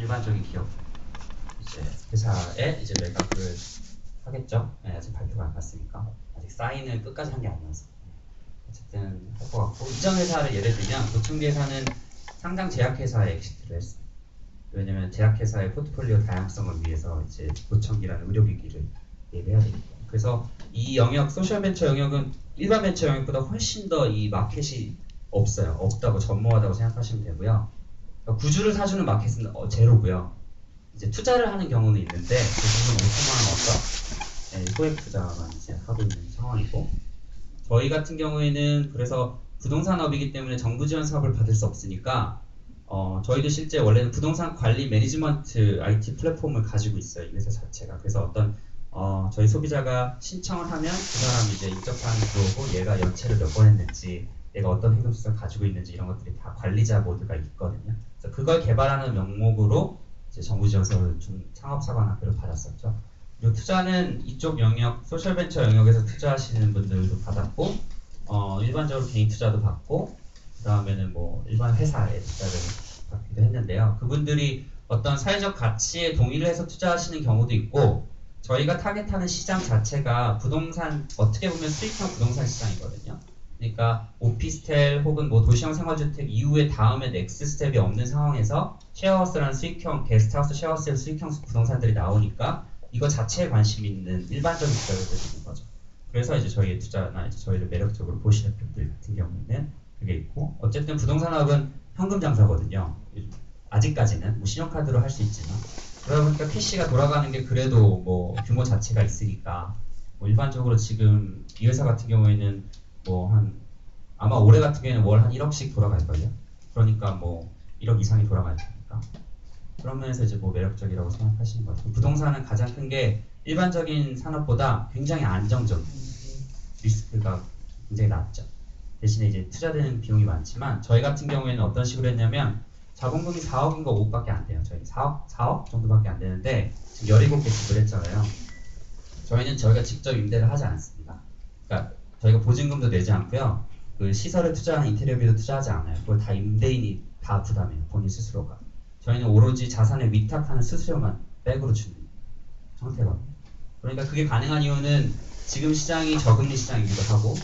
일반적인 기업 이제 회사에 이제 매각을 하겠죠. 네, 아직 발표가 안 났으니까 아직 사인을 끝까지 한 게 아니어서 어쨌든 할 것 같고, 이전 회사를 예를 들면 노충기회사는 상장 제약회사에 엑시트를 했어요. 왜냐면 제약회사의 포트폴리오 다양성을 위해서 이제 노청기라는 의료기기를 예배해야 되니까. 그래서 이 영역, 소셜벤처 영역은 일반 벤처 영역보다 훨씬 더 이 마켓이 없다고, 전무하다고 생각하시면 되고요. 그러니까 구주를 사주는 마켓은 제로고요. 이제 투자를 하는 경우는 있는데 그 부분은 5천만 원 얻어 소액 투자만 이제 하고 있는 상황이고, 저희 같은 경우에는 그래서 부동산업이기 때문에 정부 지원 사업을 받을 수 없으니까 저희도 실제 원래는 부동산 관리 매니지먼트 IT 플랫폼을 가지고 있어요, 이 회사 자체가. 그래서 어떤 저희 소비자가 신청을 하면 그 사람이 이제 인적사항이 들어오고 얘가 연체를 몇 번 했는지, 얘가 어떤 해금수를 가지고 있는지 이런 것들이 다 관리자 모드가 있거든요. 그래서 그걸 개발하는 명목으로 이제 정부 지원서를 좀 창업사관학교를 받았었죠. 그리고 투자는 이쪽 영역, 소셜벤처 영역에서 투자하시는 분들도 받았고, 일반적으로 개인 투자도 받고, 그 다음에는 뭐 일반 회사에 투자를 받기도 했는데요. 그분들이 어떤 사회적 가치에 동의를 해서 투자하시는 경우도 있고, 저희가 타겟하는 시장 자체가 부동산, 어떻게 보면 수익형 부동산 시장이거든요. 그러니까 오피스텔 혹은 뭐 도시형 생활주택 이후에 다음에 넥스트 스텝이 없는 상황에서 셰어하우스라는 수익형, 게스트하우스 셰어하우스의 수익형 부동산들이 나오니까 이거 자체에 관심 있는 일반적인 투자를 드리는 거죠. 그래서 이제 저희의 투자나 이제 저희를 매력적으로 보시는 분들 같은 경우에는 그게 있고, 어쨌든 부동산업은 현금 장사거든요. 아직까지는 뭐 신용카드로 할 수 있지만, 그러다 보니까 캐시가 돌아가는 게 그래도 뭐 규모 자체가 있으니까, 뭐 일반적으로 지금 이 회사 같은 경우에는 뭐 아마 올해 같은 경우에는 월 한 1억씩 돌아갈걸요. 그러니까 뭐 1억 이상이 돌아갈 테니까. 그런 면에서 이제 뭐 매력적이라고 생각하시는 것 같아요. 부동산은 가장 큰 게 일반적인 산업보다 굉장히 안정적, 리스크가 굉장히 낮죠. 대신에 이제 투자되는 비용이 많지만, 저희 같은 경우에는 어떤 식으로 했냐면 자본금이 4억인가 5억밖에 안 돼요. 저희 4억 정도밖에 안 되는데 지금 17개 집을 했잖아요. 저희는 저희가 직접 임대를 하지 않습니다. 그러니까 저희가 보증금도 내지 않고요. 그 시설에 투자하는 인테리어비도 투자하지 않아요. 그걸 다 임대인이 다 부담해요, 본인 스스로가. 저희는 오로지 자산에 위탁하는 수수료만 백으로 주는 형태거든요. 그러니까 그게 가능한 이유는 지금 시장이 저금리 시장이기도 하고,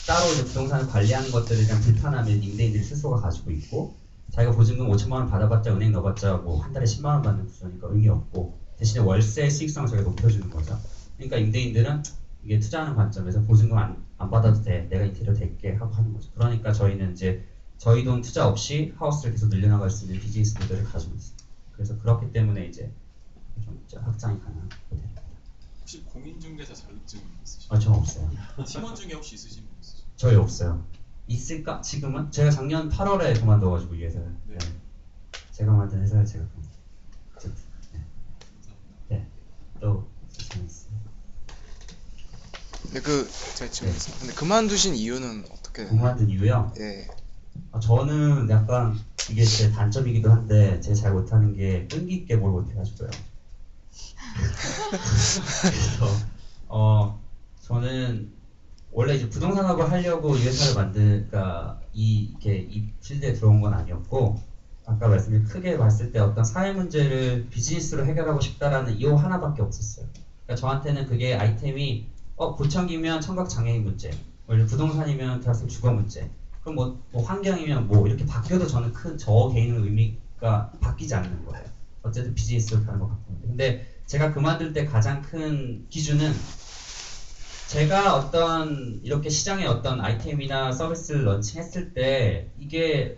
따로 이제 부동산을 관리하는 것들에 대한 불편함을 임대인들이 스스로가 가지고 있고, 자기가 보증금 5천만 원 받아봤자 은행 넣어봤자 뭐 한 달에 10만 원 받는 구조니까 의미 없고, 대신에 월세 수익성을 저희가 높여주는 거죠. 그러니까 임대인들은 이게 투자하는 관점에서 보증금 안 받아도 돼, 내가 인테리어 될게 하고 하는 거죠. 그러니까 저희는 이제 저희 돈 투자 없이 하우스를 계속 늘려나갈 수 있는 비즈니스 모델을 가지고 있습니다. 그래서 그렇기 때문에 이제 좀 확장이 가능한 모델입니다. 혹시 공인중개사 자격증 있으신가요? 저 없어요. 팀원 중에 혹시 있으신 분 있으신가요? 저희 없어요. 있을까? 지금은? 제가 작년 8월에 그만둬가지고 이 회사를. 네. 네. 제가 만든 회사를 제가 어쨌든. 네. 네. 또 있어요. 근데 제가 지금 근데 그만두신 이유는 어떻게? 그만둔 이유요? 예. 저는 약간 이게 제 단점이기도 한데 제가 잘 못하는 게 끈기 있게 뭘 못해가지고요. 그래서 저는 원래 이제 부동산업을 하려고 이 회사를 그러니까 이 필드에 들어온 건 아니었고, 아까 말씀드린 크게 봤을 때 어떤 사회 문제를 비즈니스로 해결하고 싶다라는 이유 하나밖에 없었어요. 그러니까 저한테는 그게 아이템이 고청기면 청각 장애인 문제, 원래 부동산이면 대학생 주거 문제, 그럼 뭐 환경이면 뭐 이렇게 바뀌어도 저는 저 개인의 의미가 바뀌지 않는 거예요. 어쨌든 비즈니스로 가는 것 같고. 근데 제가 그만둘 때 가장 큰 기준은, 제가 어떤 이렇게 시장에 어떤 아이템이나 서비스를 런칭했을 때 이게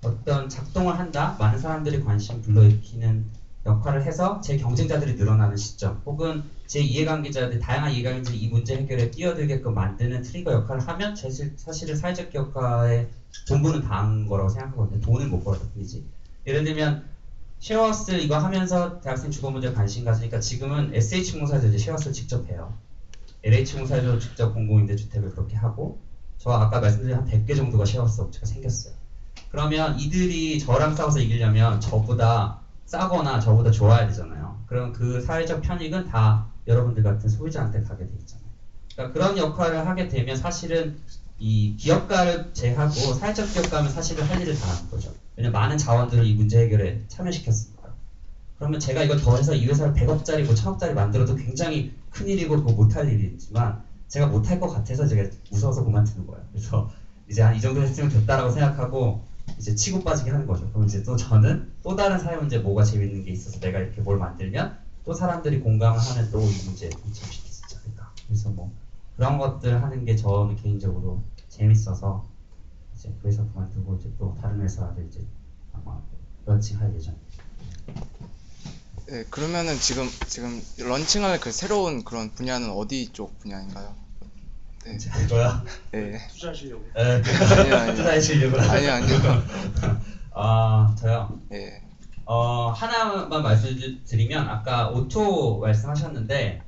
어떤 작동을 한다, 많은 사람들이 관심 불러일으키는 역할을 해서 제 경쟁자들이 늘어나는 시점, 혹은 제 이해관계자들, 다양한 이해관계자들이 이 문제 해결에 뛰어들게끔 만드는 트리거 역할을 하면 사실은 사회적 기업가의 본분은 다한 거라고 생각하거든요. 돈을 못 벌었다 뿐이지. 예를 들면 쉐어하우스 이거 하면서 대학생 주거 문제에 관심 가지니까 지금은 SH공사에서 이제 쉐어하우스를 직접 해요. LH공사에서 직접 공공임대주택을 그렇게 하고, 저 아까 말씀드린 한 100개 정도가 쉐어하우스 업체가 생겼어요. 그러면 이들이 저랑 싸워서 이기려면 저보다 싸거나 저보다 좋아야 되잖아요. 그럼 그 사회적 편익은 다 여러분들 같은 소비자한테 가게 돼 있잖아요. 그러니까 그런 역할을 하게 되면 사실은 이 기업가를 제하고 사회적 기업가면 사실은 할 일을 다 하는 거죠. 왜냐면 많은 자원들을 이 문제 해결에 참여시켰으니까. 그러면 제가 이걸 더해서 이 회사를 100억짜리 뭐 1000억짜리 만들어도 굉장히 큰일이고 그거 못할 일이지만 제가 못할 것 같아서 제가 무서워서 그만두는 거예요. 그래서 이제 한 이 정도 했으면 됐다라고 생각하고 이제 치고 빠지게 하는 거죠. 그럼 이제 또 저는 또 다른 사회 문제 뭐가 재밌는 게 있어서 내가 이렇게 뭘 만들면 또 사람들이 공감을 하면 또 이 문제에 동참시킬 수 있지 않을까. 그래서 뭐 그런 것들 하는 게 저는 개인적으로 재밌어서 이제 그 회사 그만두고 이제 또 다른 회사를 이제 아마 런칭할 예정입니다. 네, 그러면은 지금 런칭할 그 새로운 그런 분야는 어디 쪽 분야인가요? 네. 이거야? 네. 투자하시려고. 네. 아니요. 투자하시려고. 아니요. 저요. 네. 하나만 말씀드리면 아까 오토 말씀하셨는데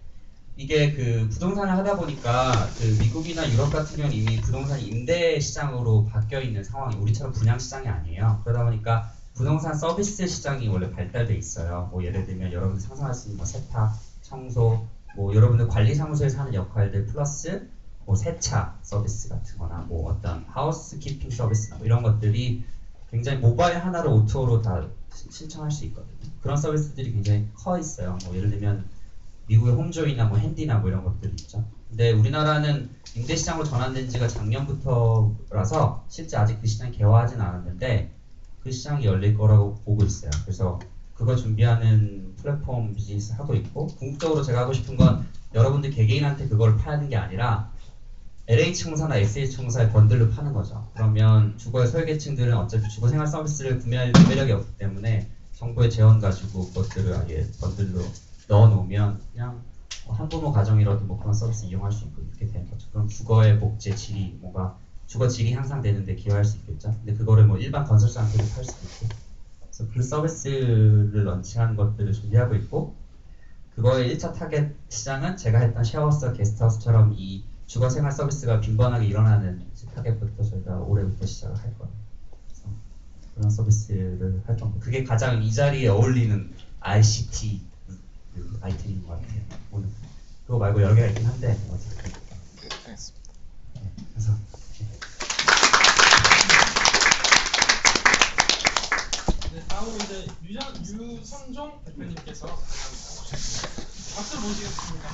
이게 그 부동산을 하다 보니까 그 미국이나 유럽 같은 경우는 이미 부동산 임대 시장으로 바뀌어 있는 상황이 우리처럼 분양 시장이 아니에요. 그러다 보니까 부동산 서비스 시장이 원래 발달돼 있어요. 뭐 예를 들면 여러분들 상상할 수 있는 뭐 세탁, 청소, 뭐 여러분들 관리사무소에서 하는 역할들 플러스 뭐 세차 서비스 같은 거나 뭐 어떤 하우스키핑 서비스나 뭐 이런 것들이 굉장히 모바일 하나로 오토로 다 신청할 수 있거든요. 그런 서비스들이 굉장히 커 있어요. 뭐 예를 들면 미국의 홈조이나 뭐 핸디나 뭐 이런 것들이 있죠. 근데 우리나라는 임대 시장으로 전환된 지가 작년부터라서 실제 아직 그 시장이 개화하진 않았는데 그 시장이 열릴 거라고 보고 있어요. 그래서 그거 준비하는 플랫폼 비즈니스 하고 있고 궁극적으로 제가 하고 싶은 건 여러분들 개개인한테 그걸 파는 게 아니라 LH청사나 SH청사의 번들로 파는 거죠. 그러면 주거의 소외계층들은 어차피 주거생활 서비스를 구매할 구매력이 없기 때문에 정부의 재원 가지고 그것들을 아예 번들로 넣어놓으면 그냥 뭐 한부모 가정이라도 뭐 그런 서비스 이용할 수 있고 이렇게 되는 거죠. 그럼 주거의 복지, 질이 뭔가 주거 질이 향상되는데 기여할 수 있겠죠. 근데 그거를 뭐 일반 건설사한테도 팔 수도 있고 그래서 그 서비스를 런칭하는 것들을 준비하고 있고 그거의 1차 타겟 시장은 제가 했던 쉐어하우스, 게스트하우스처럼 이 주거생활 서비스가 빈번하게 일어나는 타겟부터 저희가 올해부터 시작을 할 거예요. 그래서 그런 서비스를 할 겁니다. 그게 가장 이 자리에 어울리는 ICT 아이템인 것 같아요. 오늘 그거 말고 여러 개가 있긴 한데 어쨌든 네, 알겠습니다. 그래서 네, 다음으로 이제 유선종 대표님께서 가장 오셨습니다. 박수 모시겠습니다.